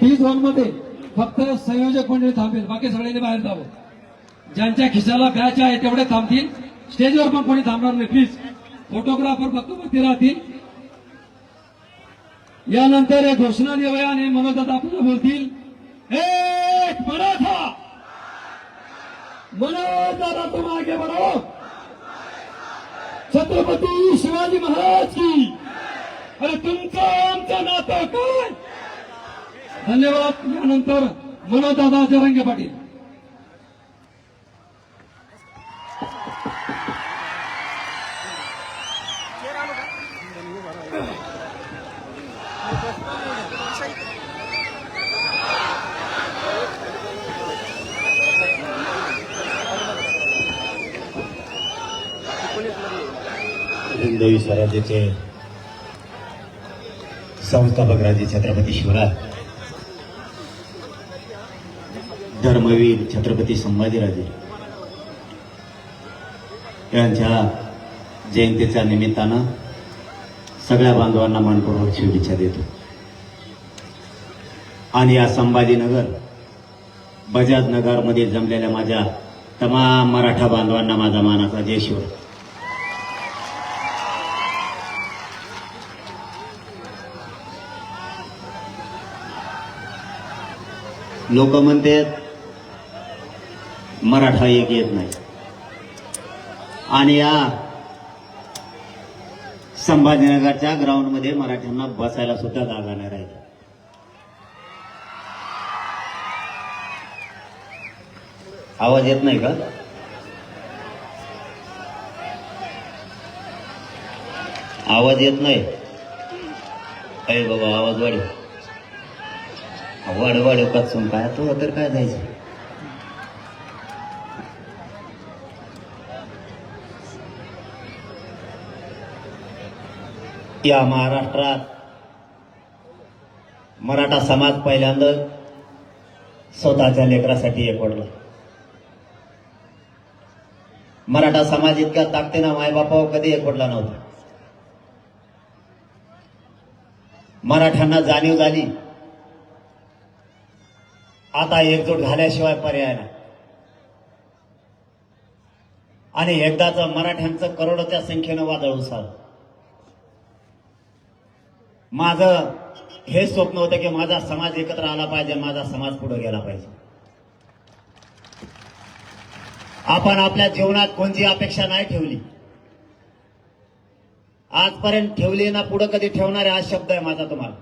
D zone मध्ये फक्त संयोजक मंडळी थांबेल, बाकी सगळ्यांनी बाहेर जावं. ज्यांच्या खिशाला बॅच आहे तेवढे थांबतील. स्टेजवर पण कोणी थांबणार नाही प्लीज. फोटोग्राफर फक्त वरती राहतील. यानंतर घोषणा देऊया आणि मनोजदादा आपल्याला बोलतील. एक मराठा, मनोजदादा तुम आगे बढ़ो. छत्रपती शिवाजी महाराज की. अरे तुमचं आमचं नातं काय. धन्यवाद. यानंतर मनोजदादा जरंगे पाटील. हिंदवी स्वराज्याचे संस्थापक राजे छत्रपती शिवराय, धर्मवीर छत्रपती संभाजीराजे यांच्या जयंतीच्या निमित्तानं सगळ्या बांधवांना मनपूर्वक शुभेच्छा देतो. आणि या संभाजीनगर बजाजनगर मध्ये जमलेल्या माझ्या तमाम मराठा बांधवांना माझा मानाचा जय शिवराय. लोक म्हणतात मराठा एक येत नाही, आणि या संभाजीनगरच्या ग्राउंड मध्ये मराठ्यांना बसायला सुद्धा जागा नाही राहिली. आवाज येत नाही का. आवाज येत नाही. अरे बाबा आवाज वाढ वाढ वाढ कचून काय तो तर काय जायचं. या महाराष्ट्रात मराठा समाज पहिल्यांदा स्वतःच्या लेकरासाठी एकवटला. मराठा समाज इतक्या ताकदीनं मायबापावर कधी एकवटला नव्हता. मराठ्यांना जाणीव झाली आता एकजूट झाल्याशिवाय पर्याय नाही. आणि एकदाच मराठ्यांचं करोडोच्या संख्येनं वादळ उसळलं. माझं हे स्वप्न होतं की माझा समाज एकत्र आला पाहिजे, माझा समाज पुढे गेला पाहिजे. आपण आपल्या जीवनात कोणती अपेक्षा नाही ठेवली, आजपर्यंत ठेवली ना पुढे कधी ठेवणारे हा शब्द आहे माझा तुम्हाला.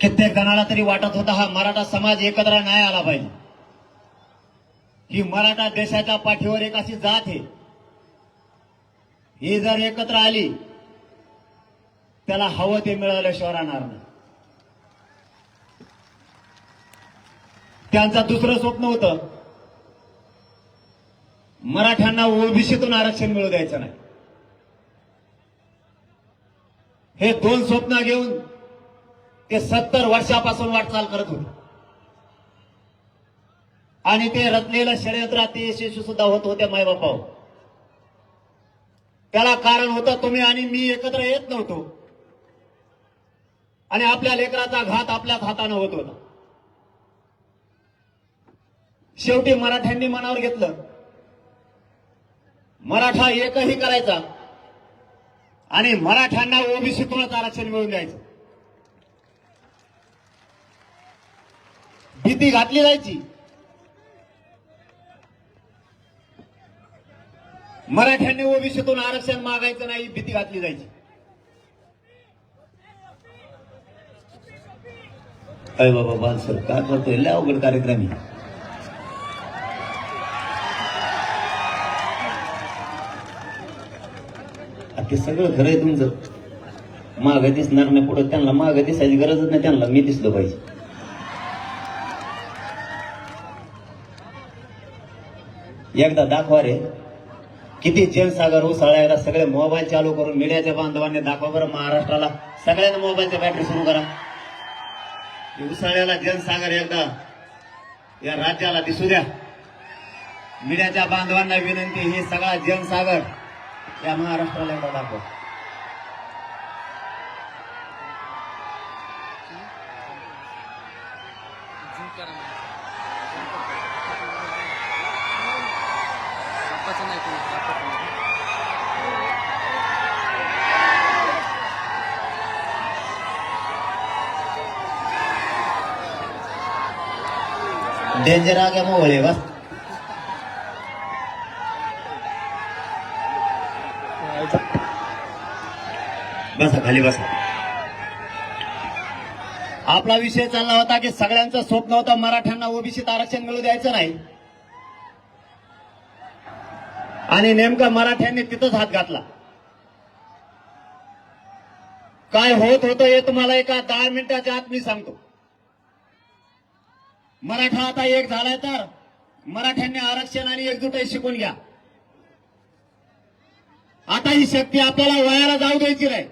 कित्येक जणाला तरी वाटत होता हा मराठा समाज एकत्र नाही आला पाहिजे. ही मराठा देशाच्या पाठीवर एक अशी जात आहे, ही जर एकत्र आली त्याला हवं ते मिळाल्याशिवाय राहणार नाही. त्यांचं दुसरं स्वप्न होतं मराठ्यांना ओबीसीतून आरक्षण मिळू द्यायचं नाही. हे दोन स्वप्न घेऊन ते 70 वर्षापासून वाटचाल करत होते. आणि ते रचलेलं षडयंत्र ते यशस्वी सुद्धा होत होते मायबापावर. त्याला कारण होतं तुम्ही आणि मी एकत्र येत नव्हतो, आणि आपल्या लेकराचा घात आपल्याच हाताने होत होता. शेवटी मराठ्यांनी मनावर घेतलं मराठा एकही करायचा आणि मराठ्यांना ओबीसीतूनच आरक्षण मिळून द्यायचं. भीती घातली जायची. मराठ्यांनी ओबीसीतून आरक्षण मागायचं नाही, भीती घातली जायची. अरे बाबा बालसर काय करतोय, लय अवघड कार्यक्रम आहे. ते सगळं खरं आहे तुमचं. मागं दिसणार नाही, पुढे त्यांना मागं दिसायची गरजच नाही, त्यांना मी दिसलो पाहिजे. एकदा दाखवा रे किती जनसागर उसळायला. सगळे मोबाईल चालू करून मीडियाच्या बांधवांनी दाखवा बरं महाराष्ट्राला. सगळ्यांना मोबाईलच्या बॅटरी सुरू करा. उसळ्याला जनसागर एकदा या राज्याला दिसू द्या. मीडियाच्या बांधवांना विनंती, हे सगळा जनसागर या महाराष्ट्राला एकदा दाखवा. करा ना. बाप्पाचं नाही कोणी, बाप्पाचं नाही. डेंजर आ गया मोबाइल बस. बसा खाली बसा. आपला विषय चालला होता की सगळ्यांचं स्वप्न होतं मराठ्यांना ओबीसीत आरक्षण मिळू द्यायचं नाही, आणि नेमकं मराठ्यांनी तिथंच हात घातला. काय होत होतं हे तुम्हाला एका 10 मिनिटाच्या आत मी सांगतो. मराठा आता एक झालाय तर मराठ्यांनी आरक्षण आणि एकजुटाई शिकून घ्या. आता ही शक्ती आपल्याला वयाला जाऊ द्यायची नाही.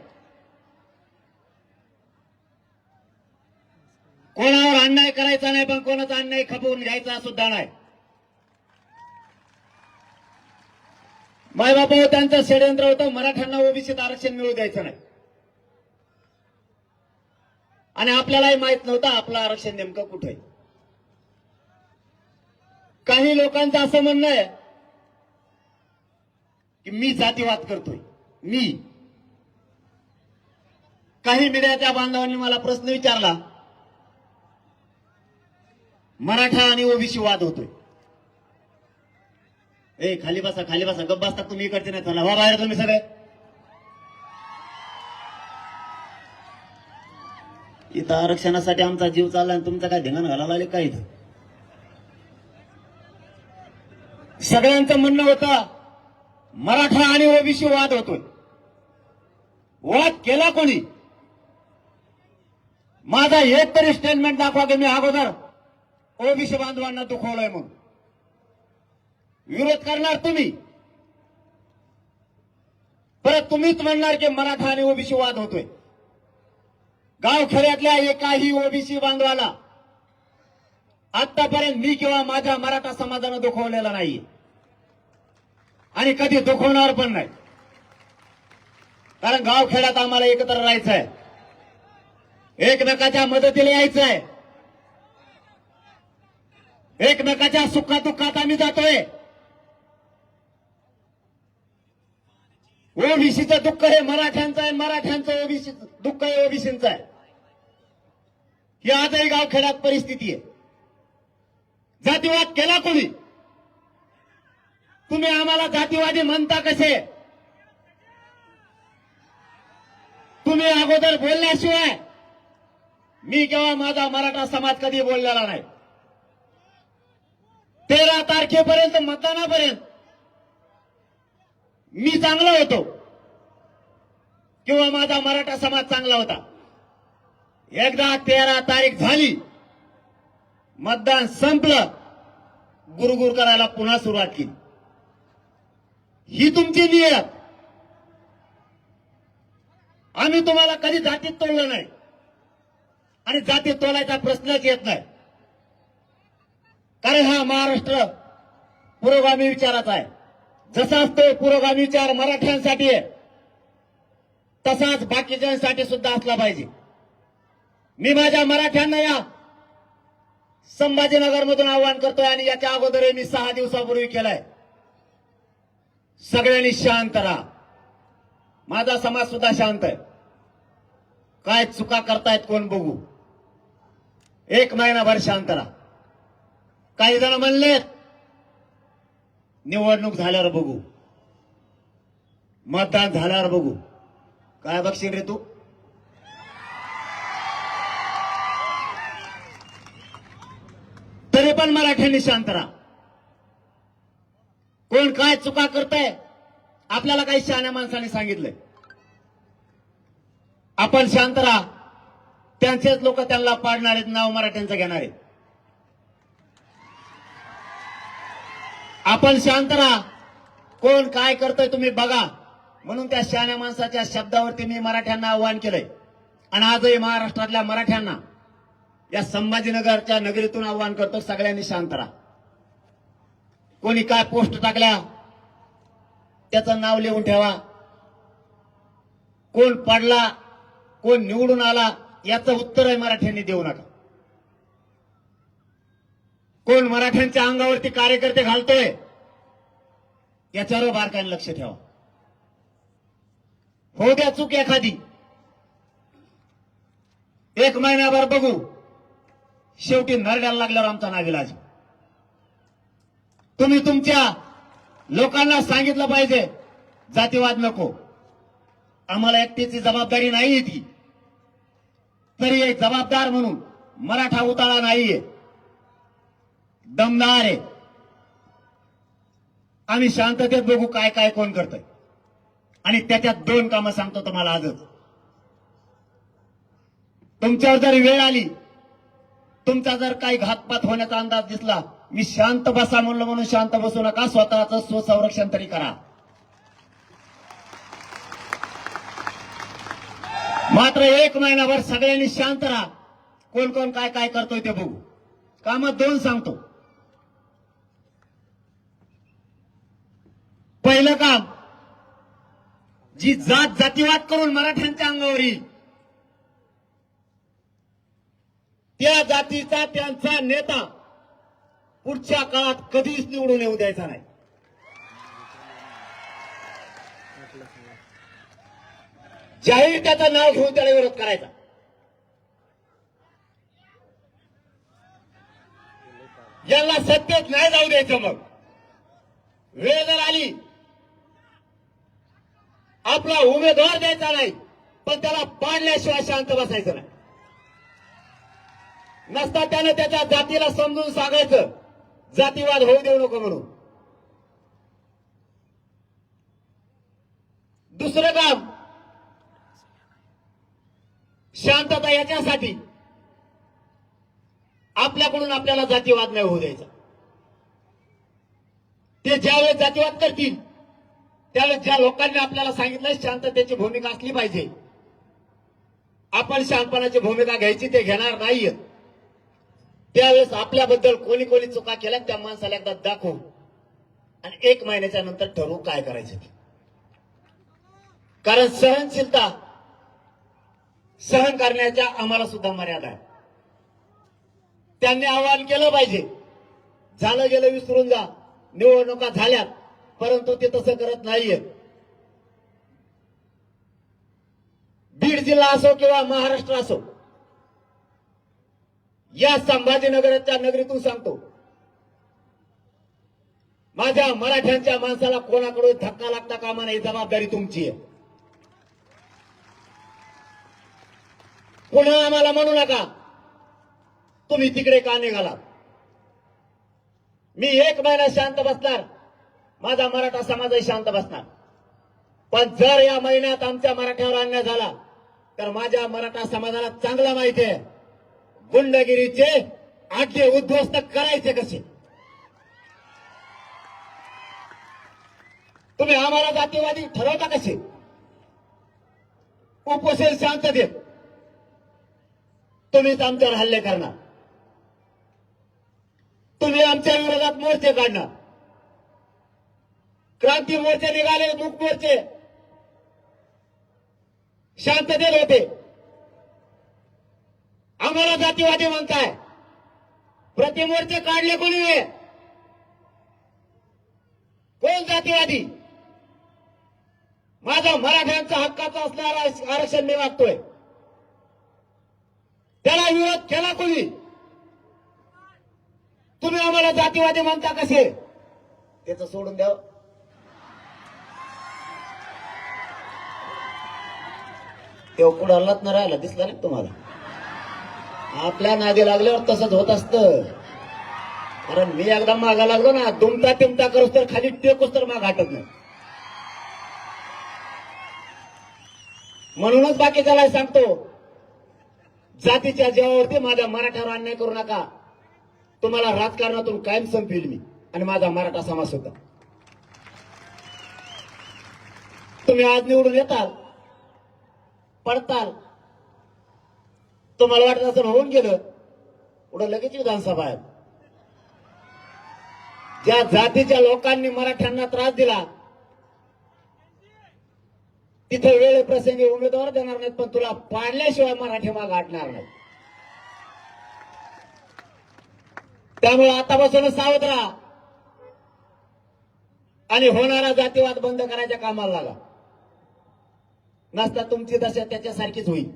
कोणावर अन्याय करायचा नाही, पण कोणाचा अन्याय खपवून घ्यायचा सुद्धा नाही. मायबापावर त्यांचं षडयंत्र होतं मराठ्यांना ओबीसीत आरक्षण मिळू द्यायचं नाही, आणि आपल्यालाही माहित नव्हतं आपलं आरक्षण नेमकं कुठे आहे. काही लोकांचं असं म्हणणं आहे की मी जातीवाद करतोय. मी काही मीडियाच्या बांधवांनी मला प्रश्न विचारला, मराठा आणि ओबीसी वाद होतोय. ए खाली बसा, खाली बसा, गप्प बसता तुम्ही, इकडचे नाही चला, हो बाहेर तुम्ही सगळे. इथं आरक्षणासाठी आमचा जीव चालला आणि तुमचा काय धिंगाण घालायला लागले काय इथं? सगळ्यांचं म्हणणं होतं मराठा आणि ओबीसी वाद होतोय. वाद केला कोणी? माझा एक तरी स्टेटमेंट दाखवा की मी अगोदर ओबीसी बांधवांना दुखवलंय म्हणून. विरोध करणार तुम्ही, परत तुम्हीच म्हणणार की मराठा आणि ओबीसी वाद होतोय. गावखेड्यातल्या एकाही ओबीसी बांधवाला आतापर्यंत मी किंवा माझ्या मराठा समाजानं दुखवलेला नाहीये, आणि कधी दुखवणार पण नाही. कारण गावखेड्यात आम्हाला एकत्र राहायचं आहे, एकमेकाच्या मदतीला यायचं आहे, एकमेकाच्या सुखादुःखात आम्ही जातोय. ओबीसीचं दुःख हे मराठ्यांचं आहे, मराठ्यांचं ओबीसी दुःख हे ओबीसीचं आहे. ही आजही गावखेड्यात परिस्थिती आहे. जातीवाद केला कोणी? तुम्ही आम्हाला जातीवादी म्हणता कसे? तुम्ही अगोदर बोलल्याशिवाय मी किंवा माझा मराठा समाज कधी बोललेला नाही. 13 तारखेपर्यंत मतदानापर्यंत मी चांगला होतो किंवा माझा मराठा समाज चांगला होता. एकदा 13 तारीख झाली, मतदान संपलं, गुरगुर करायला पुन्हा सुरुवात केली. ही तुमची नियत. आम्ही तुम्हाला कधी जातीत तोडलं नाही, आणि जातीत तोलायचा प्रश्नच येत नाही. कारण हा महाराष्ट्र पुरोगामी विचाराचा आहे. जसाच तो पुरोगामी विचार मराठ्यांसाठी आहे, तसाच बाकीच्यांसाठी सुद्धा असला पाहिजे. मी माझ्या मराठ्यांना या संभाजीनगरमधून आवाहन करतोय, आणि याच्या अगोदर मी 6 दिवसापूर्वी केलंय. सगळ्यांनी शांत राहा. माझा समाज सुद्धा शांत आहे. काय चुका करतायत कोण बघू. 1 महिनाभर शांत राहा. काही जण म्हणलेत निवडणूक झाल्यावर बघू, मतदान झाल्यावर बघू. काय बघशील रे तू? तरी पण मराठ्यांनी शांत राहा. कोण काय चुका करताय आपल्याला काही शहाण्या माणसाने सांगितलंय. आपण शांत राहा. त्यांचेच लोक त्यांना पाडणार आहेत, नाव मराठ्यांचं घेणार आहेत. आपण शांत राहा. कोण काय करतोय तुम्ही बघा, म्हणून त्या शहाण्या माणसाच्या शब्दावरती मी मराठ्यांना आवाहन केलंय. आणि आजही महाराष्ट्रातल्या मराठ्यांना या संभाजीनगरच्या नगरीतून आवाहन करतो, सगळ्यांनी शांत राहा. कोणी काय पोस्ट टाकल्या त्याचं नाव लिहून ठेवा. कोण पडला, कोण निवडून आला, याचं उत्तर आहे मराठ्यांनी देऊ नका. कोण मराठ्यांच्या अंगावरती कार्यकर्ते घालतोय याच्यावर बारकाईने लक्ष ठेवा. होऊ द्या चूक एखादी, 1 महिन्याभर बघू, शेवटी नरड्याला लागल्यावर आमचा नाविलाज. तुम्ही तुमच्या लोकांना सांगितलं पाहिजे जातीवाद नको, आम्हाला एकटीची जबाबदारी नाहीये ती. तरी एक जबाबदार म्हणून मराठा उताळा नाहीये, दमदार आहे. आम्ही शांततेत बघू काय काय कोण करतंय. आणि त्याच्यात 2 कामं सांगतो तुम्हाला आजच. तुमच्यावर जर वेळ आली, तुमचा जर काही घातपात होण्याचा अंदाज दिसला, मी शांत बसा म्हणलं म्हणून शांत बसू नका, स्वतःचं स्वसंरक्षण तरी करा. मात्र 1 महिनाभर सगळ्यांनी शांत राहा. कोण कोण काय काय करतोय ते बघू. कामं 2 सांगतो. पहिलं काम, जी जातीवाद करून मराठ्यांच्या अंगावर येईल, त्या जातीचा त्यांचा नेता पुढच्या काळात कधीच निवडून येऊ द्यायचा नाही. जाहीर त्याचं नाव घेऊन त्याला विरोध करायचा. यांना सत्तेत नाही जाऊ द्यायचं. मग वेळ जर आली, आपला उमेदवार द्यायचा नाही, पण त्याला पाडल्याशिवाय शांत बसायचं नाही. नसता त्याने त्याच्या जातीला समजून सांगायचं जातीवाद होऊ देऊ नको म्हणून. दुसरं काम, शांतता याच्यासाठी आपल्याकडून आपल्याला जातीवाद नाही होऊ द्यायचा. ते ज्यावेळेस जातीवाद करतील त्यावेळेस ज्या लोकांनी आपल्याला सांगितलं शांततेची भूमिका असली पाहिजे, आपण शांतपणाची भूमिका घ्यायची ते घेणार नाहीये. त्यावेळेस आपल्याबद्दल कोणी कोणी चुका केल्या त्या माणसाला एकदा दाखवू आणि 1 महिन्याच्या नंतर ठरवू काय करायचं ते. कारण सहनशीलता सहन करण्याच्या आम्हाला सुद्धा मर्यादा आहे. त्यांनी आवाहन केलं पाहिजे, झालं गेलं विसरून जा, निवडणुका झाल्यात, परंतु ते तसं करत नाहीये. बीड जिल्हा असो किंवा महाराष्ट्र असो, या संभाजीनगरच्या नगरीतून सांगतो, माझ्या मराठ्यांच्या माणसाला कोणाकडून धक्का लागता कामा नये, जबाबदारी तुमची आहे. पुन्हा आम्हाला म्हणू नका तुम्ही तिकडे का निघाला. मी 1 महिना शांत बसणार, माझा मराठा समाजही शांत बसणार. पण जर या महिन्यात आमच्या मराठ्यावर अन्याय झाला तर माझ्या मराठा समाजाला चांगला माहिती आहे गुंडगिरीचे आडे उद्ध्वस्त करायचे कसे. तुम्ही आम्हाला जातीवादी ठरवता कसे. उपोषण शांततेत तुम्हीच आमच्यावर हल्ले करणार, तुम्ही आमच्या विरोधात मोर्चे काढणार. क्रांती मोर्चे निघाले, मूक मोर्चे शांततेत होते. आम्हाला जातीवादी म्हणताय, प्रतिमोर्चे काढले कोणी. कोण जातीवादी. माझा मराठ्यांचा हक्काचा असणारा आरक्षण मी मागतोय, त्याला विरोध केला कोणी. तुम्ही आम्हाला जातीवादी म्हणता कसे. त्याचं सोडून द्यावं. तेव्हा पुढे हल्लात न राहिला दिसला नाही तुम्हाला. आपल्या नादी लागल्यावर तसंच होत असतं. कारण मी एकदा मागा लागलो ना, दुमता तिमता करूस तर खाली टेकूस तर माग हटत नाही. म्हणूनच बाकीच्याला सांगतो, जातीच्या जीवावरती माझ्या मराठ्यावर अन्याय करू नका. तुम्हाला राजकारणातून कायम संपविल मी आणि माझा मराठा समाज सुद्धा. तुम्ही आज निवडून येताल, पडताल, तुम्हाला वाटत असं होऊन गेलं, पुढे लगेच विधानसभा आहे. ज्या जातीच्या लोकांनी मराठ्यांना त्रास दिला तिथे वेळे प्रसंगी उमेदवार देणार नाहीत, पण तुला पाडल्याशिवाय मराठी माग हटणार नाही. त्यामुळे आतापासून सावध राहा आणि होणारा जातीवाद बंद करायच्या कामाला लागा. नसता तुमची दशा त्याच्यासारखीच होईल.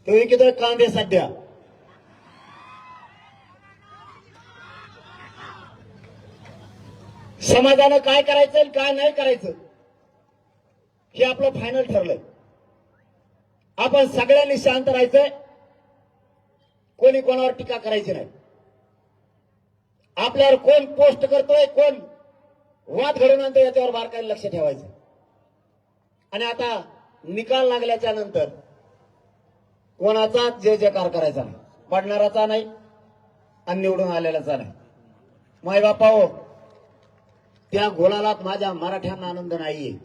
तो एकीकडे कांदे सध्या समाजानं काय करायचं आणि काय नाही करायचं हे आपलं फायनल ठरलंय. आपण सगळ्यांनी शांत राहायचंय. कोणी कोणावर टीका करायची नाही. आपल्यावर कोण पोस्ट करतोय, कोण वाद घडवून आणतोय याच्यावर बारकाईने लक्ष ठेवायचं. आणि आता निकाल लागल्याच्या नंतर कोणाचाच जय जयकार करायचा नाही. पडणाराचा नाही आणि निवडून आलेल्याचा नाही. मायबापा हो, त्या गोलालात माझ्या मराठ्यांना आनंद नाहीये.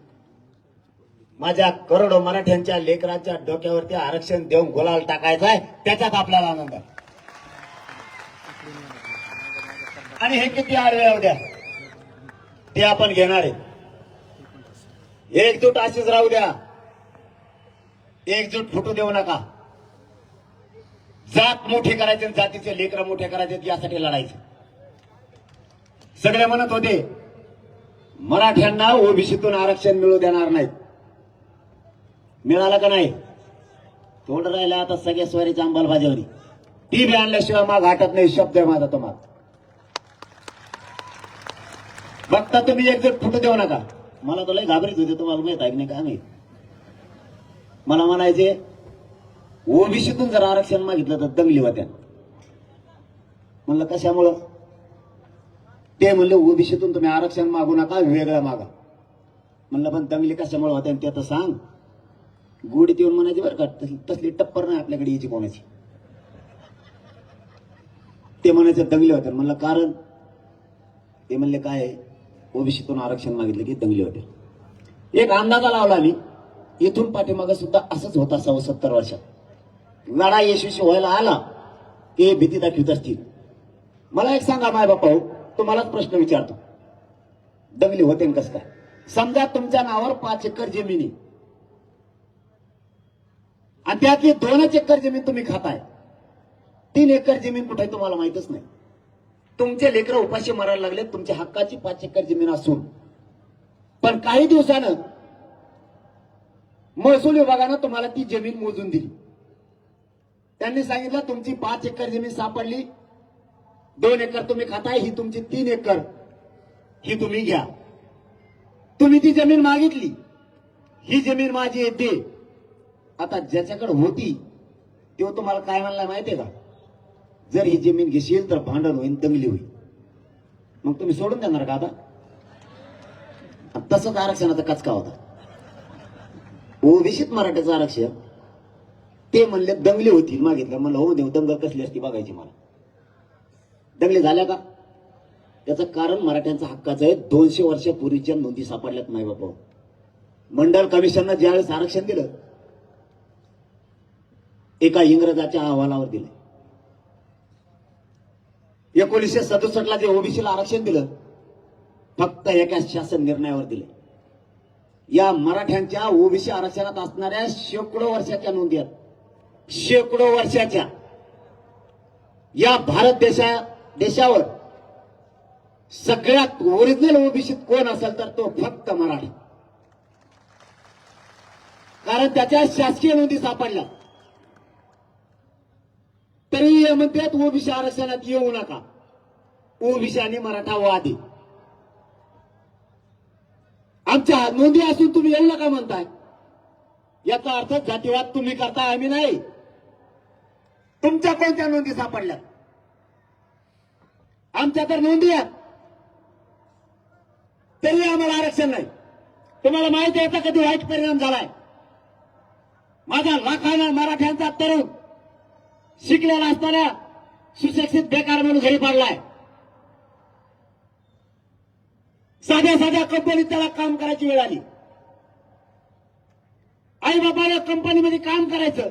माझ्या करोडो मराठ्यांच्या लेकरांच्या डोक्यावरती आरक्षण देऊन गोलाल टाकायचा आहे, त्याच्यात आपल्याला आनंद आहे. आणि हे किती आडवे होऊ द्या, ते आपण घेणार आहे. एकजूट अशीच राहू द्या. एकजूट फुटू देऊ नका. जात मोठी करायची आणि जातीचे लेकर मोठे करायचे यासाठी लढायचं. सगळे म्हणत होते मराठ्यांना ओबीसीतून आरक्षण मिळू देणार नाहीत. मिळालं का नाही? थोडं राहिलं आता सगळ्या स्वारीच्या अंमलबजावणी. ती बी आणल्याशिवाय माग हटत नाही. शब्द आहे माझा तुम्हाला. बघता तुम्ही एकजूट फुटू देऊ नका. मला तो लय घाबरीत होते, तुम्हाला माहित आहे की नाही का नाही. मला म्हणायचे ओबीसीतून जर आरक्षण मागितलं तर दंगली होत्या. म्हणलं कशामुळं? ते म्हणले ओबीसीतून तुम्ही आरक्षण मागू नका, वेगळं मागा. म्हणलं पण दंगली कशामुळे होत्या ते तर सांग. गोडीत येऊन म्हणायची बरं का, तसली टप्पर नाही आपल्याकडे यायची कोणाची. ते म्हणायचे दंगली होत्या. म्हणलं कारण? ते म्हणले काय, ओबीसीतून आरक्षण मागितलं की दंगली होते. एक अंदाजा लावला मी, इथून पाठीमागं सुद्धा असंच होत असावं 70 वर्षात. लढा यशस्वी व्हायला आला की भीती दाखवित असतील. मला एक सांगा माय बापा हो, तुम्हालाच प्रश्न विचारतो, दंगली होते कसं काय? समजा तुमच्या नावावर 5 एकर जमिनी आणि त्यातली 2च एकर जमीन तुम्ही खाताय. 3 एकर जमीन कुठे तुम्हाला माहितच नाही. तुमचे लेकरं उपाशी मारायला लागले तुमच्या हक्काची 5 एकर जमीन असून. पण काही दिवसानं महसूल विभागानं तुम्हाला ती जमीन मोजून दिली. त्यांनी सांगितलं तुमची 5 एकर जमीन सापडली, 2 एकर तुम्ही खाताय, ही तुमची 3 एकर, ही तुम्ही घ्या. तुम्ही ती जमीन मागितली, ही जमीन माझी येते. आता ज्याच्याकडे होती तो तुम्हाला काय म्हणला माहितीये का? जर ही जमीन घेशील तर भांडण होईल, दंगली होईल. मग तुम्ही सोडून देणार का आता? तसंच आरक्षणाचा कचका होता. ओबीसीत मराठ्याचं आरक्षण ते म्हणले दंगली होतील, मागितलं. म्हणलं हो देव, दंगल कसली असती बघायची मला. दंगली झाल्या का? त्याचं कारण मराठ्यांचा हक्काचं आहे. 200 वर्षापूर्वीच्या नोंदी सापडल्यात माय बापा. मंडल कमिशननं ज्यावेळेस आरक्षण दिलं, एका इंग्रजाच्या अहवालावर दिलं. 1967 जे ओबीसीला आरक्षण दिलं, फक्त एका शासन निर्णयावर दिले. या मराठ्यांच्या ओबीसी आरक्षणात असणाऱ्या शेकडो वर्षाच्या नोंदी आहेत. शेकडो वर्षाच्या. या भारत देशावर सगळ्यात ओरिजिनल ओबीसीत कोण असेल तर तो फक्त मराठा. कारण त्याच्या शासकीय नोंदी सापडल्या. तरी म्हणतात ओबीसी आरक्षणात येऊ नका. ओबीसी आणि मराठा वादी. आमच्या नोंदी असून तुम्ही येऊ नका म्हणताय. याचा अर्थ जातीवाद तुम्ही करताय, आम्ही नाही. तुमच्या कोणत्या नोंदी सापडल्या? आमच्या तर नोंदी आहेत, तरी आम्हाला आरक्षण नाही. तुम्हाला माहिती आहे का कधी वाईट परिणाम झालाय? माझा लाखांना मराठ्यांचा तरुण शिकलेला असताना सुशिक्षित बेकार म्हणून घरी पडलाय. साध्या साध्या कंपनीत त्याला काम करायची वेळ आली. आई बाबाला कंपनीमध्ये काम करायचं,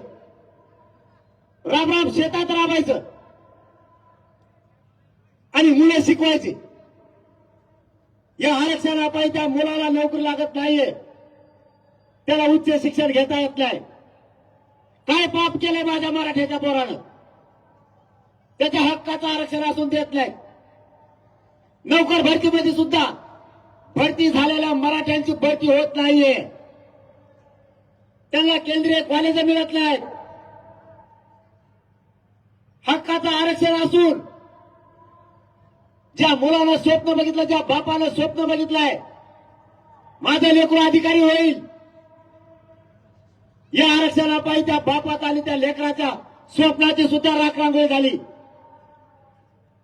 राब राब शेतात राबायचं आणि मुलं शिकवायची. या आरक्षणापायी त्या मुलाला नोकरी लागत नाहीये, त्याला उच्च शिक्षण घेता येत नाही. काय पाप केलंय माझ्या मराठ्याच्या पोरानं? त्याच्या हक्काचं आरक्षण असून देत नाही. नोकर भरतीमध्ये सुद्धा भरती झालेल्या मराठ्यांची भरती होत नाहीये. त्यांना केंद्रीय कॉलेज मिळत नाहीत. हक्काचं आरक्षण असून ज्या मुलानं स्वप्न बघितलं, ज्या बापानं स्वप्न बघितलंय माझं लेकरू अधिकारी होईल, या आरक्षणापायी त्या बापात आणि त्या लेकराच्या स्वप्नाची सुद्धा राखरांगोळी झाली.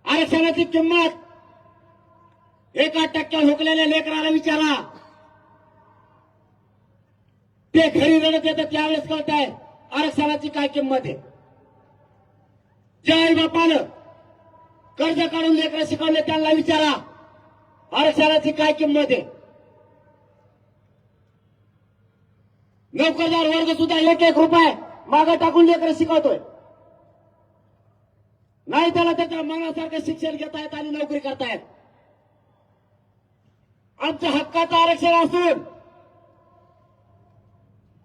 आरक्षणाची किंमत 1% हुकलेल्या लेकराला विचारा, ते घरी रडत येतं त्यावेळेस कळत आहे आरक्षणाची काय किंमत आहे. ज्या आई बापानं कर्ज काढून लेकरं शिकवले त्यांना विचारा आरक्षणाची काय किंमत आहे. नोकरदार वर्ग सुद्धा 1-1 रुपये मागं टाकून लेकरं शिकवतोय. नाही त्याला त्याच्या मनासारखं शिक्षण घेतायत आणि नोकरी करतायत. आमच्या हक्काचं आरक्षण असून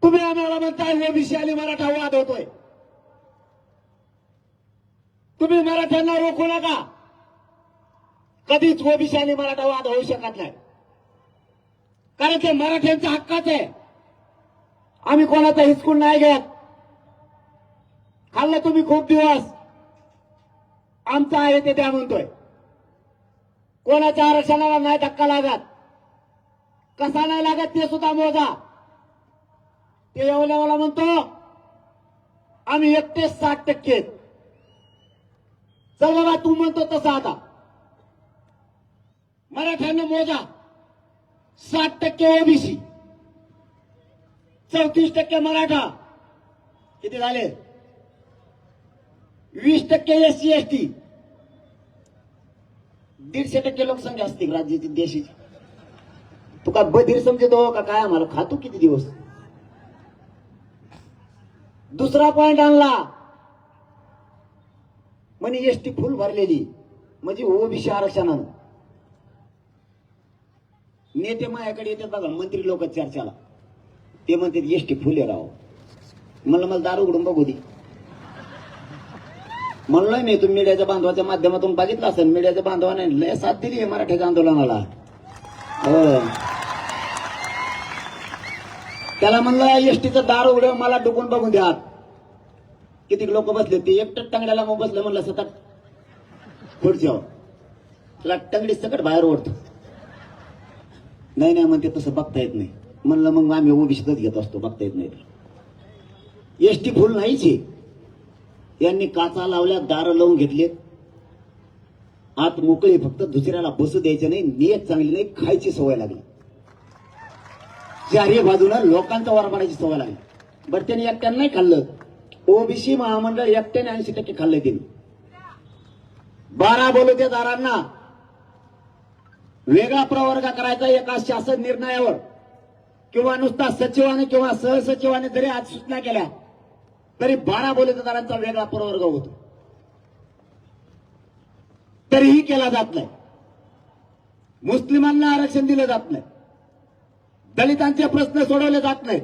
तुम्ही आम्हाला म्हणताय ओबीसी आणि मराठा वाद होतोय. तुम्ही मराठ्यांना रोखू नका. कधीच ओबीसी आणि मराठा वाद होऊ शकत नाही, कारण ते मराठ्यांच्या हक्काचं आहे. आम्ही कोणाचा हिसकून नाही घेत. खाल्लं तुम्ही खूप दिवस, आमचं आहे ते द्या म्हणतोय. कोणाच्या आरक्षणाला नाही धक्का लागत. कसा नाही लागत ते सुद्धा मोजा. ते एवढ्याला म्हणतो आम्ही एकटे 60%. चल बाबा तू म्हणतो तसं आता मराठ्यांना मोजा. 60% ओबीसी, 34% मराठा, किती झाले? 20% SC ST, 150% लोकसंख्या असते राज्याची देशाची. तू का बधीर समजतो का काय? आम्हाला खातो किती दिवस. दुसरा पॉइंट आणला म्हणे एसटी फुल भरलेली म्हणजे ओबीसी आरक्षणानं. नेते माझ्याकडे येतात बघा, मंत्री लोक चर्चाला, ते म्हणतात एसटी फुल आहे राव. मला दारू उघडून बघू दे म्हणलोय मी. तुम्ही मीडियाच्या बांधवाच्या माध्यमातून बघितलं असेल, मीडियाच्या बांधवाने लय साथ दिली आहे मराठ्याच्या आंदोलनाला. त्याला म्हणलं एसटीचं दार उघड, मला डुकून बघून द्या. किती लोक बसले, ते एकटं टंगड्याला मग बसलं. म्हणलं सतत खुर्च्यावर, त्याला टंगडी सकट बाहेर ओढतो. नाही म्हणते तसं बघता येत नाही. म्हणलं मग आम्ही ओबीसीतच घेत असतो, बघता येत नाही तर. एसटी फुल नाहीच आहे. यांनी काचा लावल्या, दार लावून घेतले, आत मोकळे, फक्त दुसऱ्याला बसू द्यायचं नाही. नियत चांगली नाही, खायची सवय लागली. चारही बाजूला लोकांचा वार पाडायची सवय लागली. बरं त्यांनी एकट्यानं नाही खाल्लं. ओबीसी महामंडळ एकट्याने 80% खाल्लंय त्यांनी. 12 बलुतेदारांना वेगळा प्रवर्ग करायचा एका शासन निर्णयावर, किंवा नुसता सचिवाने किंवा सहसचिवाने जरी आज सूचना केल्या तरी 12 बलुतेदारांचा वेगळा प्रवर्ग होतो. तरीही केला जात नाही. मुस्लिमांना आरक्षण दिलं जात नाही. दलितांचे प्रश्न सोडवले जात नाहीत.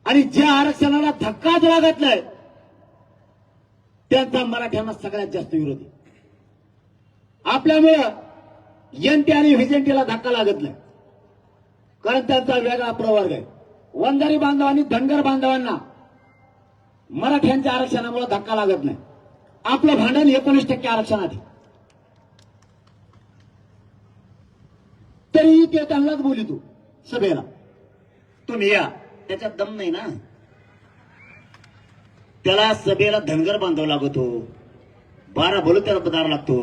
आणि ज्या आरक्षणाला धक्काच लागत नाही त्यांचा मराठ्यांना सगळ्यात जास्त विरोधी. आपल्यामुळं एनटी आणि व्हिजेंटीला धक्का लागत नाही, कारण त्यांचा वेगळा प्रवर्ग आहे. वंजारी बांधवांनी धनगर बांधवांना मराठ्यांच्या आरक्षणामुळे धक्का लागत नाही. आपलं भांडण 19% आरक्षणात. तरीही ते त्यांनाच बोलितो सभेला, तुम्ही या. त्याच्यात दम नाही ना. त्याला सभेला धनगर बांधव लागतो, 12 बलुतेदार पदार लागतो.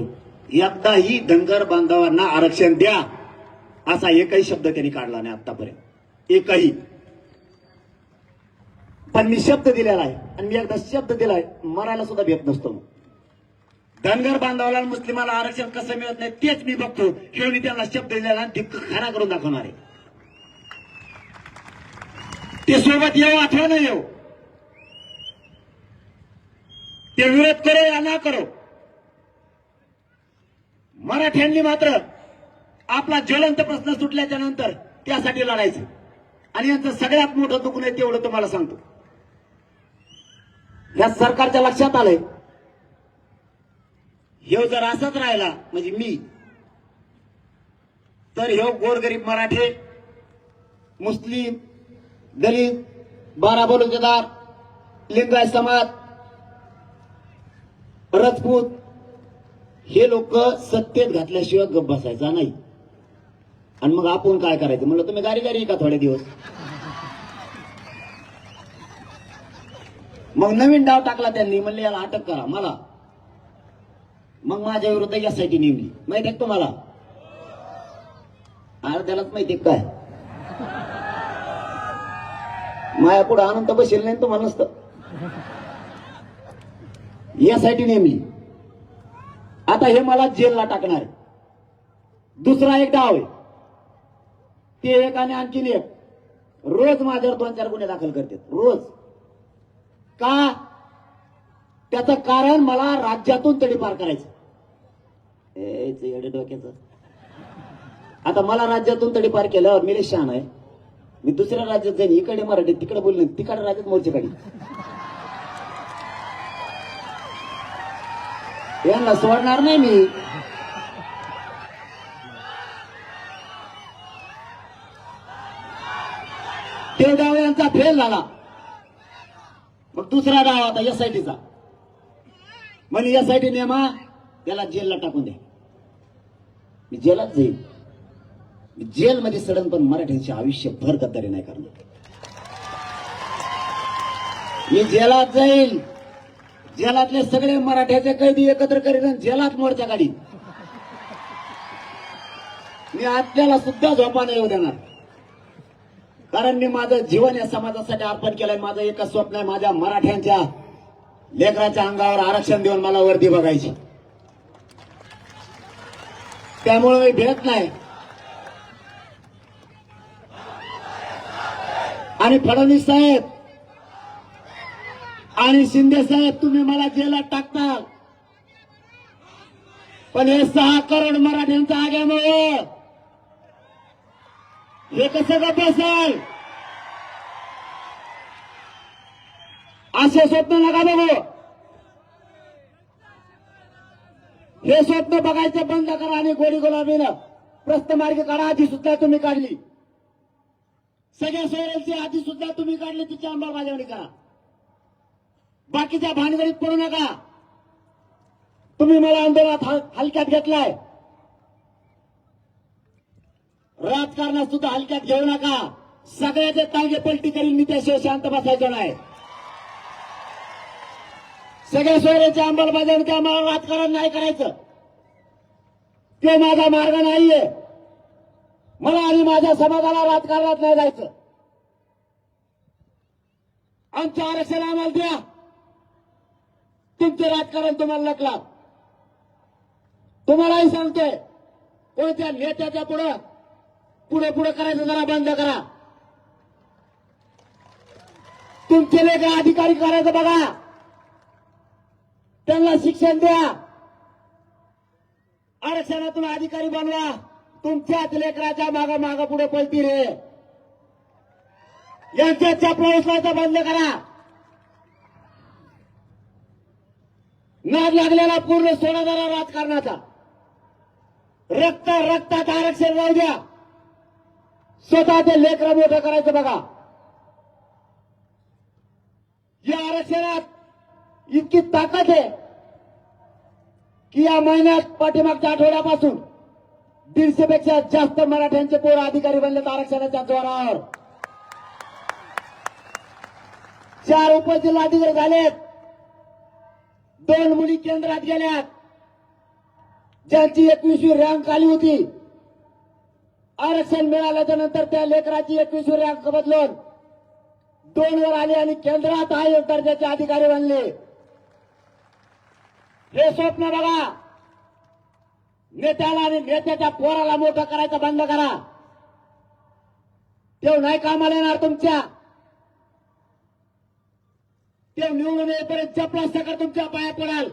एकदाही धनगर बांधवांना आरक्षण द्या असा एकही शब्द त्यांनी काढला नाही आतापर्यंत, एकही. पण मी शब्द दिलेला आहे, आणि मी एकदा शब्द दिलाय, मरायला सुद्धा भेट नसतो. धनगर बांधवाला मुस्लिमाला आरक्षण कसं मिळत नाही तेच मी बघतो. हे मी त्यांना शब्द दिलेला धिक्क खरा करून दाखवणार आहे. ते सोबत येऊ अथवा न येऊ, ते विरोध करो या ना करो, मराठ्यांनी मात्र आपला ज्वलंत प्रश्न सुटल्याच्या नंतर त्यासाठी लढायचं. आणि यांचं सगळ्यात मोठं दुखणं आहे तेवढं तुम्हाला सांगतो. या सरकारच्या लक्षात आलंय ह्यो जर असाच राहिला म्हणजे मी, तर ह्यो गोरगरीब मराठे, मुस्लिम, दलित, 12 बलुतेदार, लिंगायत समाज, राजपूत हे लोक सत्तेत घातल्याशिवाय गप्प बसायचा नाही. आणि मग आपण काय करायचं म्हणलं, तुम्ही गारी का थोडे दिवस. मग नवीन डाव टाकला त्यांनी, म्हणले याला अटक करा मला. मग माझ्या विरुद्ध यासाठी नेमली. माहिती आहे तुम्हाला? त्यालाच माहिती काय माया पुढे आनंद बसेल नाही तुम्हाला नसतं. यासाठी नेमली. आता हे मला जेलला टाकणार आहे. दुसरा एक डाव आहे, ते एक आणि आणखीन एक. रोज माझ्यावर 2-4 गुन्हे दाखल करतात रोज. का? त्याचं कारण मला राज्यातून तडीपार करायचं. एवढे डोक्याचं. आता मला राज्यातून तडीपार केल्यावर मी शहाण आहे. मी दुसऱ्या राज्यात जाईन, इकडे मराठी तिकडे बोलले, तिकडे राज्यात मोर्चे काढी. यांना सोडणार नाही मी. ते डाव यांचा फेल झाला. मग दुसरा डाव आता एसआयटीचा. म्हणजे एसआयटी नेमा, त्याला जेलला टाकून द्या. मी जेलात जाईल. मी जेलमध्ये सडन, पण मराठ्यांचे आयुष्यभर गद्दारी नाही करणार. मी जेलात जाईल, जेलातले सगळे मराठ्याचे कैदी एकत्र करीन, जेलात मोर्चा काढीन. मी आपल्याला सुद्धा झोपा नाही येऊ देणार. कारण मी माझं जीवन या समाजासाठी अर्पण केलंय. माझं एकच स्वप्न आहे, माझ्या मराठ्यांच्या लेकराच्या अंगावर आरक्षण देऊन मला वर्दी बघायची. त्यामुळे मी भेट नाही. आणि फडणवीस साहेब आणि शिंदे साहेब, तुम्ही मला जेलात टाकता, पण हे 6 करोड मराठ्यांचा आग्यामुळे हे कसं गप्प असेल? असे स्वप्न नका बघू. हे स्वप्न बघायचं बंद करा आणि गोडी गुलाबीनं प्रस्थमार्ग काढा. आधी सुद्धा तुम्ही काढली, सगळ्या सोयऱ्यांची आधी सुद्धा तुम्ही काढली, तिची अंमलबजावणी करा. बाकीच्या भानगडीत पडू नका. तुम्ही मला आंदोलनात हलक्यात घेतलाय, राजकारणात सुद्धा हलक्यात घेऊ नका. सगळ्याचे तांगे पलटी करीन मी, त्याशिवाय शांत बसायचं नाही. सगळ्या सोयऱ्याची अंमलबजावणी त्या मला राजकारण नाही करायचं. ते माझा मार्ग नाहीये. मला आणि माझ्या समाजाला राजकारणात नाही जायचं. आमचं आरक्षण आम्हाला द्या. तुमचं राजकारण तुम्हाला नकला. तुम्हालाही सांगतोय, कोणत्या नेत्याच्या पुढे करायचं जरा बंद करा. तुमचे लेकर अधिकारी करायचं बघा, त्यांना शिक्षण द्या. आरक्षणातून अधिकारी बनवा. तुमच्याच लेकराच्या माग पुढे पळती रे. यांच्या चपला उचलायचं बंद करा. नाद लागलेला पूर्ण सोडा जरा राजकारणाचा. रक्तात आरक्षण राहू द्या. स्वतः ते लेकरं मोठं करायचं बघा. या आरक्षणात इतकी ताकद आहे की या महिन्यात पाठीमागच्या आठवड्यापासून 150 पेक्षा जास्त मराठ्यांचे पोरं अधिकारी बनलेत आरक्षणाच्या जोरावर. 4 उपजिल्हाधिकारी झालेत. 2 मुली केंद्रात गेल्यात. ज्यांची 21वी रँक आली होती, आरक्षण मिळाल्याच्या नंतर त्या लेकराची 21वी रँक बदलून 2 वर आली आणि केंद्रात हायर दर्जाचे अधिकारी बनले. हे स्वप्न बघा. नेत्याला आणि नेत्याच्या पोराला मोठं करायचं बंद करा. तेव्हा नाही कामाला येणार तुमच्या. ते निवडून येईपर्यंत चपला सकट तुमच्या पाया पडाल.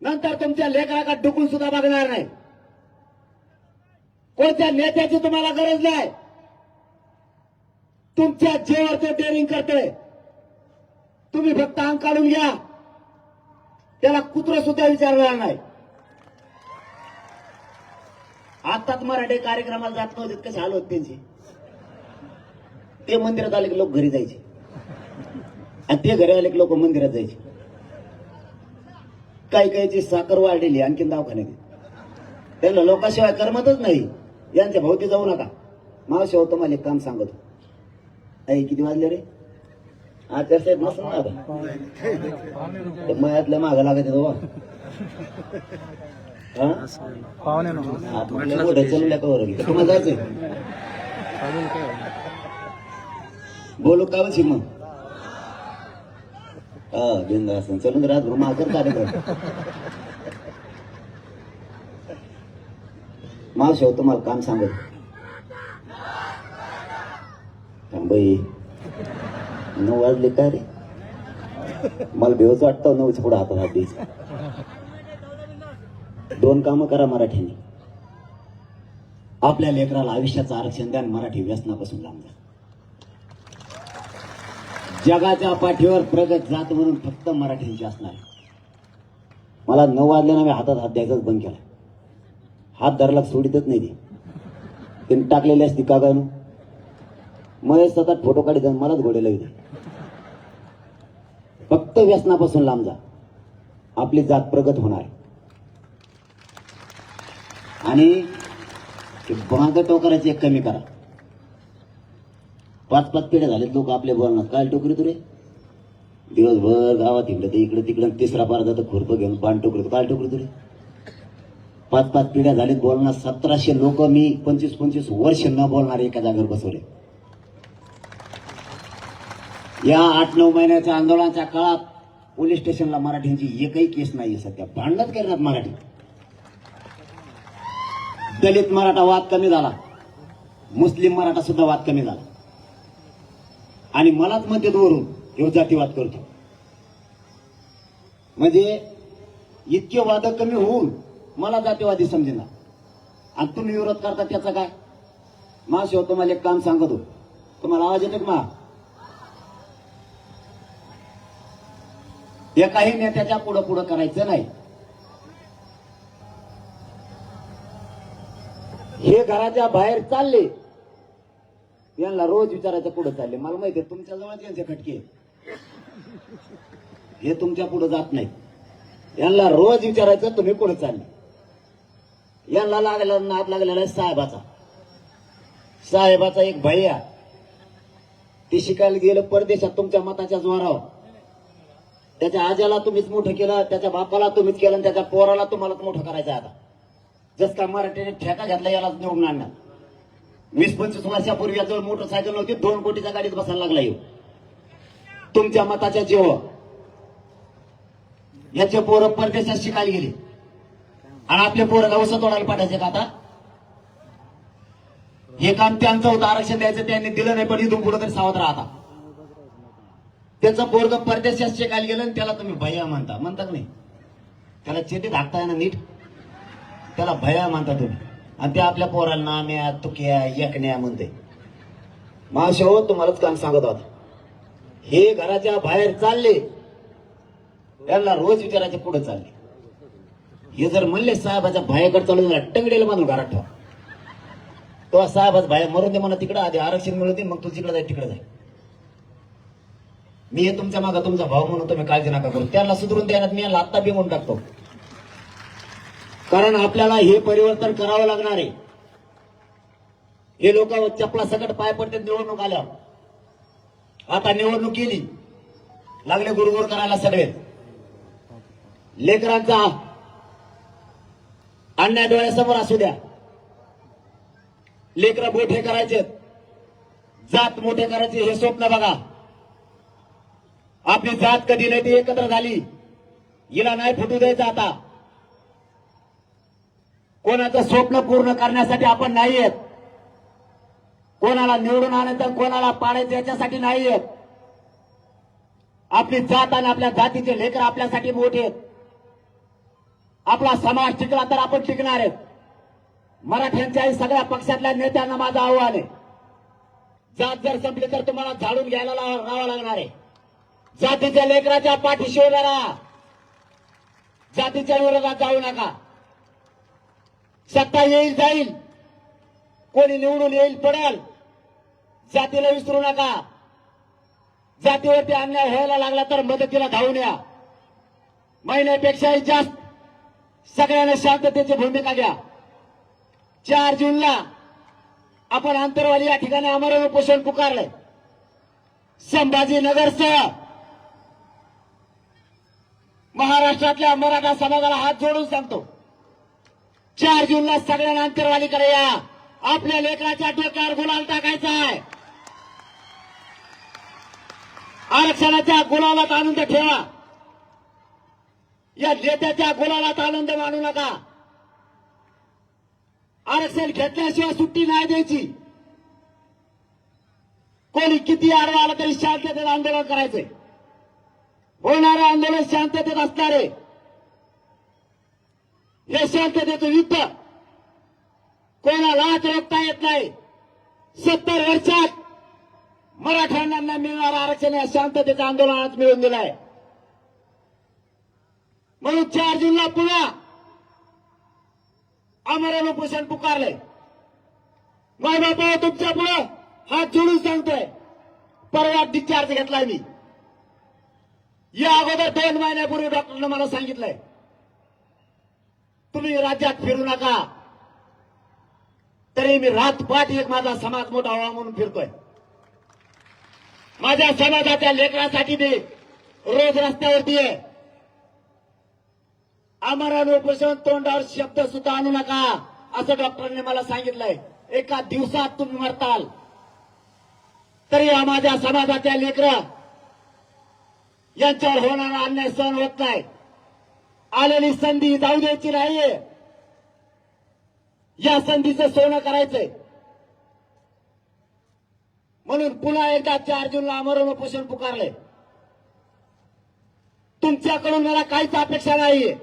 नंतर तुमच्या लेकराकडे डुकून सुद्धा बघणार नाही. कोणत्या नेत्याची तुम्हाला गरज नाही. तुमच्या जेवर ते डेअरिंग करतोय. तुम्ही फक्त अंग काढून घ्या. त्याला कुत्र सुद्धा विचारलेला नाही. आताच मराठी कार्यक्रमाला जात नव्हते कसे हाल होते त्यांचे. ते मंदिरात आले की लोक घरी जायचे आणि ते घरी आले की लोक मंदिरात जायचे. काही काहीची साखर वाढलेली आणखीन दवाखान्यात. त्यांना लोकांशिवाय करमतच नाही. यांच्या भोवती जाऊ नका. मावशी होतो मला एक काम सांगतो. आई किती वाजले रे? आचारसाहेब नसलं ना आता मयातल्या मागं लागत येतो. मोठ्या चलल्या कवर तुम्हाला जायचंय. अजून काय बोलू का बशी मग बिंदास चलून राहत माकर कार्यक्रम. मावशी होतो मला काम सांगत. बाई 9 वाजले काय रे? मला भेवच वाटतं 9च्या पुढे हातात हात द्यायचं. 2 कामं करा मराठ्यांनी. आपल्या लेकराला आयुष्याचं आरक्षण द्या. मराठी व्यसनापासून लांब जा. जगाच्या पाठीवर प्रगत जात म्हणून फक्त मराठ्यांची असणार. मला 9 वाजल्यानं मी हातात हात द्यायचाच बंद केला. हात धरला सोडितच नाही. त्यांनी टाकलेली असती का गाणू. महेश सतत फोटो काढी जाऊन मलाच घोडे लागले. फक्त व्यसनापासून लांब जा. आपली जात प्रगत होणार. आणि भांग टोकराची एक कमी करा. 5-5 पिढ्या झालेत लोक आपल्या बोलणार. काय टोकरी तुरे दिवसभर गावात इकडे तिकडे तिसरा पार जातं खुरपं घेऊन पान टोकरी. काय टोकरी तुरे 5-5 पिढ्या झालीत बोलणार. 1700 लोक मी 25-25 वर्ष न बोलणार एका जागेवर बसवले. या 8-9 महिन्याच्या आंदोलनाच्या काळात पोलीस स्टेशनला मराठींची एकही केस नाही. सध्या भांडणच करण्यात मराठी. दलित मराठा वाद कमी झाला. मुस्लिम मराठा सुद्धा वाद कमी झाला. आणि मलाच मध्येत वरून हे जातीवाद करतो. म्हणजे इतके वाद कमी होऊन मला जातीवादी समजेना. आणि तुम्ही विरोध करता त्याचा काय? मावशी होतो मला एक काम सांगतो. तुम्हाला आवाज येतो का? एकाही नेत्याच्या पुढं करायचं नाही. हे घराच्या बाहेर चालले यांना रोज विचारायचं पुढे चालले. मला माहिती आहे तुमच्या जवळ यांचे खटके हे तुमच्या पुढे जात नाही. यांना रोज विचारायचं तुम्ही पुढे चालले. यांना लागलेला नाद लागलेला आहे साहेबाचा एक भैया ते शिकायला गेलं परदेशात तुमच्या मताच्या जोरावर. त्याच्या आज्याला तुम्हीच मोठं केलं, त्याच्या बापाला तुम्हीच केलं, आणि त्याच्या पोराला तुम्हालाच मोठं करायचं. आता जस का मराठीने ठेका घेतला यालाच निवडून आणणार. 20-25 वर्षापूर्वी याजवळ मोटरसायकल नव्हती. 2 कोटीच्या गाडीत बसायला लागला येऊ. तुमच्या मताच्या जीव याचे पोरं परदेशात शिकायला गेले आणि आपले पोरं गावसा तोडायला पाठायचे का? आता हे काम त्यांचं होतं. आरक्षण द्यायचं त्यांनी दिलं नाही. पण इथून पुढे तरी सावध राहता. त्याचं पोरग परदेशात शिकायला गेलं आणि त्याला तुम्ही भैया म्हणता का नाही? त्याला चेती धाकताय ना नीट. त्याला भैया म्हणता तुम्ही. आणि ते आपल्या पोराला नाम्या तुक्या एकण्या म्हणते. मावशी हो तुम्हालाच काम सांगत होता. हे घराच्या बाहेर चालले यांना रोज विचारायचे पुढे चालले. हे जर म्हणले साहेबाच्या भायाकडे चालू टंगडीला बांधून घरात ठेवा. तो साहेबाच भाया मरून दे म्हणा तिकडे. आधी आरक्षण मिळू दे मग तू तिकडे जाय तिकडे जाय. मी हे तुमच्या मागा तुमचा भाऊ म्हणून तुम्ही काळजी नका करू. त्याला सुधरून देण्यात मी याला आत्ता बी म्हणून टाकतो. कारण आपल्याला हे परिवर्तन करावं लागणार आहे. हे लोक चपला सकट पाय पडते निवडणूक आल्यावर. आता निवडणूक केली लागले गुरुगुर करायला सगळे. लेकरांचा अन्याय डोळ्यासमोर असू द्या. लेकर मोठे करायचे, जात मोठे करायचे हे स्वप्न बघा. आपली जात कधी नाही ती एकत्र झाली. हिला नाही फुटू द्यायचं. आता कोणाचं स्वप्न पूर्ण करण्यासाठी आपण नाही येत. कोणाला निवडून आणायचं कोणाला पाडायचं याच्यासाठी नाही येत. आपली जात आणि आपल्या जातीचे लेकर आपल्यासाठी मोठे आहेत. आपला समाज टिकला तर आपण टिकणार आहेत. मराठ्यांच्या सगळ्या पक्षातल्या नेत्यांना माझं आव्हान आहे. जात जर संपली तर तुम्हाला झाडून घ्यायला राहावं लागणार आहे. जातीच्या लेकराच्या पाठीशी उभा राहा. जातीच्या विरोधात जाऊ नका. सत्ता येईल जाईल, कोणी निवडून येईल पडेल, जातीला विसरू नका. जातीवरती अन्याय व्हायला लागला तर मदतीला धावून या. महिन्यापेक्षाही जास्त सगळ्यांना शांततेची भूमिका घ्या. 4 जूनला आपण आंतरवाली या ठिकाणी आमरण उपोषण पुकारलंय. संभाजीनगरसह महाराष्ट्रातल्या मराठा समाजाला हात जोडून सांगतो, 4 जूनला सगळ्यांना आंतरवालीकडे या. आपल्या लेकराच्या डोक्यावर गुलाल टाकायचा आहे. आरक्षणाच्या गुलालात आनंद ठेवा. या नेत्याच्या गुलालात आनंद मानू नका. आरक्षण घेतल्याशिवाय सुट्टी नाही द्यायची. कोणी किती आडवा आला तरी शांततेत आंदोलन करायचंय. होणारं आंदोलन शांततेत असणार आहे. हे शांततेचं युद्ध कोणालाच रोखता येत नाही. 70 वर्षात मराठ्यांना मिळणारं आरक्षण या शांततेचं आंदोलनात मिळवून दिलंय. म्हणून 4 जूनला पुन्हा आमरण उपोषण पुकारलंय. मायबापा तुमच्या पुढं हात जोडून सांगतोय, परवा डिस्चार्ज घेतलाय मी. या अगोदर 2 महिन्यापूर्वी डॉक्टरनं मला सांगितलंय, तुम्ही राज्यात फिरू नका. तरी मी रातपाठ एक माझा समाज मोठा व्हावा म्हणून फिरतोय. माझ्या समाजाच्या लेकरासाठी मी रोज रस्त्यावरती आहे. आमरण उपोषण तोंडावर शब्द सुद्धा आणू नका असं डॉक्टरांनी मला सांगितलंय. एका दिवसात तुम्ही मरताल तरी माझ्या समाजाच्या लेकर यांच्यावर होणारा अन्याय सहन होत नाही. आलेली संधी जाऊ द्यायची नाहीये. या संधीचं सोनं करायचंय. म्हणून पुन्हा एकदा 4 जूनला आमरण उपोषण पुकारलंय. तुमच्याकडून मला काहीच अपेक्षा नाहीये.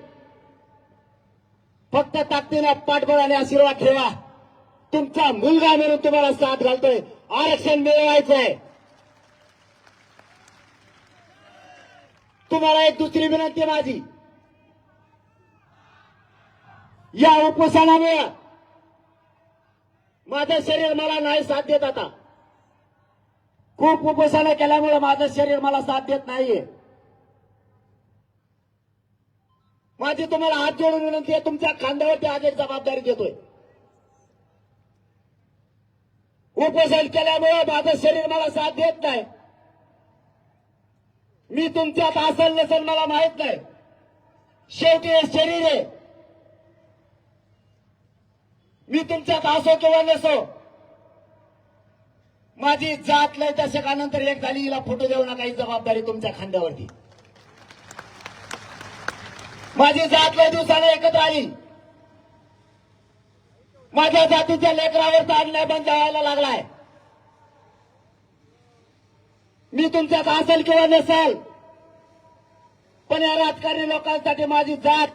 फक्त ताकदीने पाठबळ आणि आशीर्वाद ठेवा. तुमचा मुलगा म्हणून तुम्हाला साथ घालतोय. आरक्षण मिळवायचंय. तुम्हाला एक दुसरी विनंती माझी, या उपोषणामुळे माझं शरीर मला नाही साथ देत. आता खूप उपोषणं केल्यामुळे माझं शरीर मला साथ देत नाहीये. माझी तुम्हाला हात जोडून विनंती आहे, तुमच्या खांद्यावरती आज एक जबाबदारी देतोय. उपोषण केल्यामुळे माझं शरीर मला साथ देत नाही. मी तुमच्यात असेल नसेल मला माहित नाही. शेवटी हे शरीर आहे. मी तुमच्यात असो किंवा नसो, माझी जात लय दशकानंतर एक झाली, हिला फोटो देऊ नका ही जबाबदारी तुमच्या खांद्यावरती. माझी जात लय दिवसाने एकत्र आली. माझ्या जातीच्या लेकरावर अन्याय बंद व्हायला लागलाय. मी तुमच्यात असेल किंवा नसेल, पण या राजकारणी लोकांसाठी माझी जात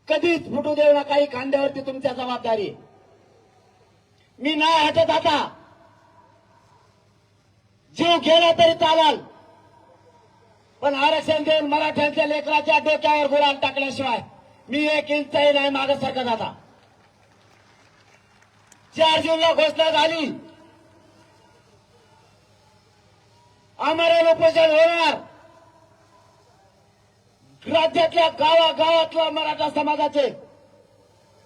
कधीच फुटू देऊ नका ही खांद्यावरती तुमच्या जबाबदारी. मी नाही हटत. आता जीव गेला तरी चालाल, पण आरक्षण देऊन मराठ्यांच्या लेकराच्या डोक्यावर गुलाल टाकल्याशिवाय मी 1 इंचही नाही मागे सरकत. आता 4 जूनला घोषणा झाली, आमरण उपोषण होणार. राज्यातल्या गावागावातल्या मराठा समाजाचे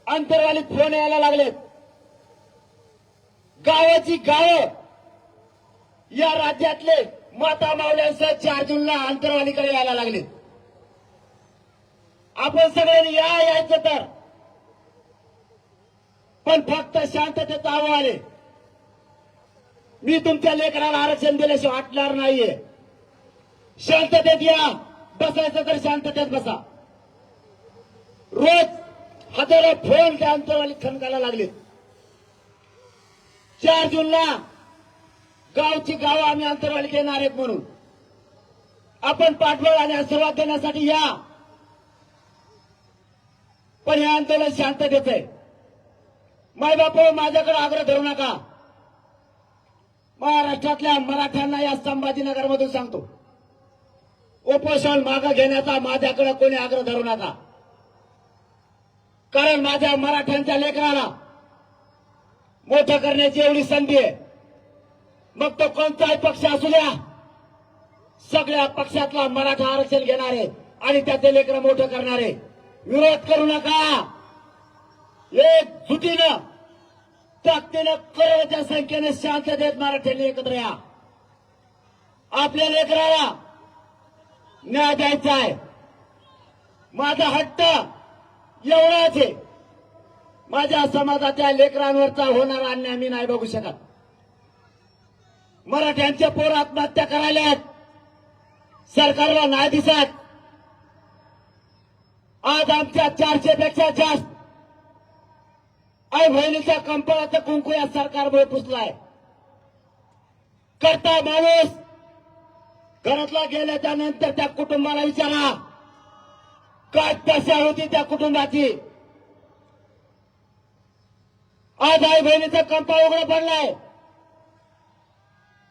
अंतरवालीत फोन यायला लागलेत. गावाची गावं या राज्यातले माता मावल्यांसह 4 जूनला अंतरवालीकडे यायला लागलेत. आपण सगळ्यांनी यायचं तर, पण फक्त शांततेचं आव्हान आहे. मी तुमच्या लेकराला आरक्षण दिल्याशिवाय हटणार नाहीये. शांततेत या. बसायचं तर शांततेत बसा. रोज हाताला फोन त्या अंतरवाली खणकायला लागलेत. 4 जूनला गावची गावं आम्ही अंतरवाली घेणार आहेत म्हणून आपण पाठबळ आणि आशीर्वाद देण्यासाठी या. पण हे आंदोलन शांततेचं आहे. मायबापा माझ्याकडे आग्रह धरू नका. महाराष्ट्रातल्या मराठ्यांना या संभाजीनगरमधून सांगतो, उपोषण मागे घेण्याचा माझ्याकडे कोणी आग्रह धरू नका. कारण माझ्या मराठ्यांच्या लेकराला मोठं करण्याची एवढी संधी आहे. मग तो कोणताही पक्ष असू द्या, सगळ्या पक्षातला मराठा आरक्षण घेणारे आणि त्याचे लेकर मोठं करणारे विरोध करू नका. एक जुटीनं ताकदीनं करोडच्या संख्येने शांततेत मराठ्यांनी एकत्र या. आपल्या लेकराला न्याय द्यायचा आहे. माझा हट्ट एवढाच आहे. माझ्या समाजाच्या लेकरांवरचा होणारा अन्याय मी नाही बघू शकत. मराठ्यांचे पोर आत्महत्या करायल्यात, सरकारला नाही दिसत. आज आमच्या 400 पेक्षा जास्त आई बहिणीच्या कंपनाचं कुंकू या सरकारमुळे पुसलाय. करता माणूस घरातला गेल्याच्या नंतर त्या कुटुंबाला विचारा काय दशा होती त्या कुटुंबाची. आज आई बहिणीचं कंपा उघडं पडलाय.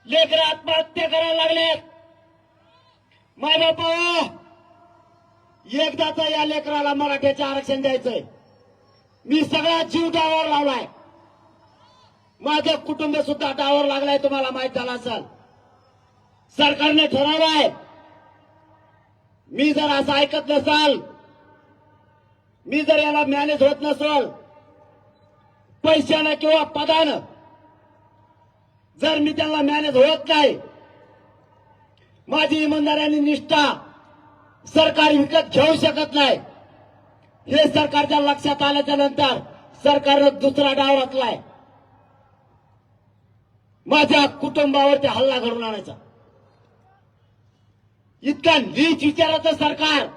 लेकर आत्महत्या करायला लागलेत. माय बापा, एकदाच या लेकराला मराठ्याचं आरक्षण द्यायचंय. मी सगळा जीव डावावर लावलाय. माझं कुटुंब सुद्धा डावावर लागलाय. तुम्हाला माहित झालं असेल. सरकारने ठरवलंय. मी जर असं ऐकत नसाल, मी जर याला मॅनेज होत नसल, पैशानं किंवा पदानं जर मी त्यांना मॅनेज होत नाही, माझी इमानदारी आणि निष्ठा सरकार विकत घेऊ शकत नाही. हे सरकारच्या लक्षात आल्याच्या नंतर सरकारनं दुसरा डाव रचलाय. माझ्या कुटुंबावरती हल्ला घडून आणायचा. इतका नीच विचाराचं सरकार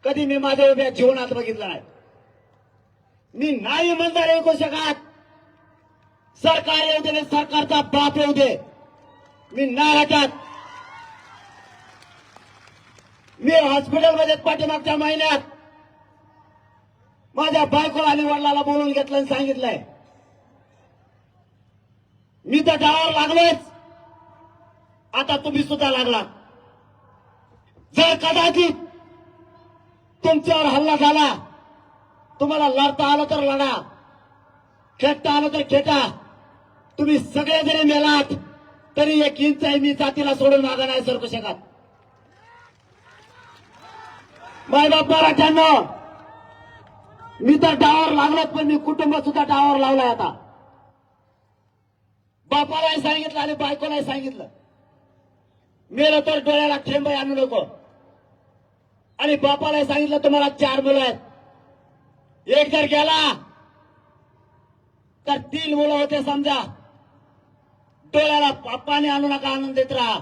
कधी मी माझ्या उभ्या जीवनात बघितलं नाही. मी नाही इमानदार ऐकू शकत. सरकार येऊ दे, सरकारचा बाप येऊ दे, मी नाही हटत. मी हॉस्पिटलमध्ये पाठीमागच्या महिन्यात माझ्या बायकोला आणि वडिलाला बोलून घेतलं आणि सांगितलंय, मी तर डावावर लागलोच, आता तुम्ही सुद्धा लागला. जर कदाचित तुमच्यावर हल्ला झाला, तुम्हाला लढता आलं तर लढा, खेळता आलं तर खेटा. तुम्ही सगळे जरी मेलात तरी एक इंचही मी जातीला सोडून मागं नाही सरकू शकत. मायबाप मराठ्यांनो, मी तर डावावर लागलोच, पण मी कुटुंब सुद्धा डावावर लावलाय. आता बापालाही सांगितलं आणि बायकोलाही सांगितलं, मेलं तर डोळ्याला ठेंब आणू नको. आणि बापालाही सांगितलं, तुम्हाला 4 मुलं आहेत, एक जर गेला तर 3 मुलं होते समजा. डोळ्याला पाणी आणू नका, आनंद देत राहा.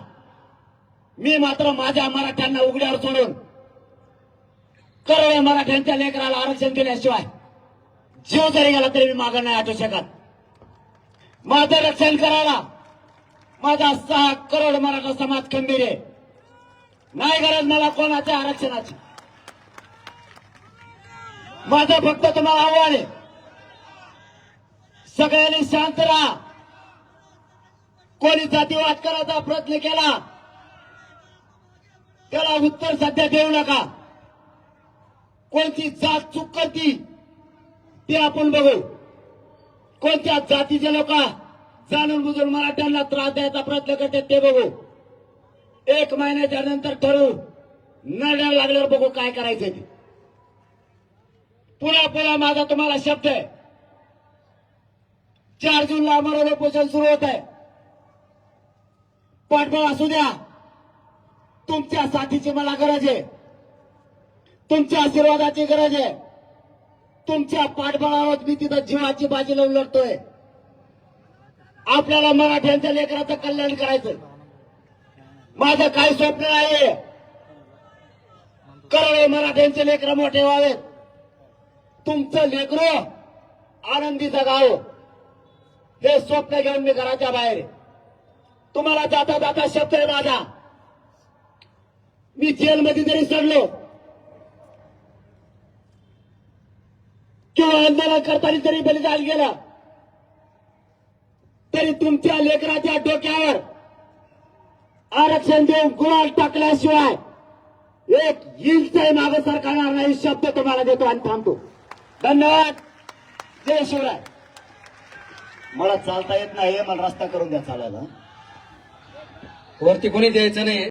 मी मात्र माझ्या मराठ्यांना उघड्यावर सोडून करोडो मराठ्यांच्या लेकराला आरक्षण दिल्याशिवाय जीव जरी गेला तरी मी मागं नाही हटू शकत. माझं रक्षण करायला माझा 6 करोड मराठा समाज खंबीर आहे. नाही गरज मला कोणाच्या आरक्षणाची. माझं फक्त तुम्हाला आव्हान आहे, सगळ्यांनी शांत राहा. कोणी जातीवाद करायचा प्रयत्न केला त्याला उत्तर सध्या देऊ नका. कोणती जात चूक करती ते आपण बघू. कोणत्या जातीचे लोक जाणून बुजून मराठ्यांना त्रास द्यायचा प्रयत्न करतात ते बघू. 1 महिन्याच्या नंतर ठरवू, नड्या लागल्यावर बघू काय करायचं ते. पुन्हा माझा तुम्हाला शब्द आहे, 4 जूनला आमरण उपोषण सुरू होत आहे. पाठबळ असू द्या. तुमच्या साथीची मला गरज आहे, तुमच्या आशीर्वादाची गरज आहे. तुमच्या पाठबळावर मी तिथं जीवाची बाजी लावून लढतोय. आपल्याला मराठ्यांच्या लेकराचं कल्याण करायचं. माझं काही स्वप्न नाहीये. करोडो मराठ्यांचे लेकर मोठे व्हावेत, तुमचं लेकरू आनंदी जगावं, हे स्वप्न घेऊन मी घराच्या बाहेर. तुम्हाला जाता जाता शब्द आहे माझा, मी जेलमध्ये जरी सडलो किंवा आंदोलन करताना जरी बलिदान गेलं तरी तुमच्या लेकराच्या डोक्यावर आरक्षण देऊन गुलाल टाकल्याशिवाय एक इंचही मागे सरकारणार नाही शब्द तुम्हाला देतो आणि थांबतो. धन्यवाद. जय शिवराय. मला चालता येत नाही, मला रस्ता करून द्या चालायला. वरती कोणी द्यायचं नाही.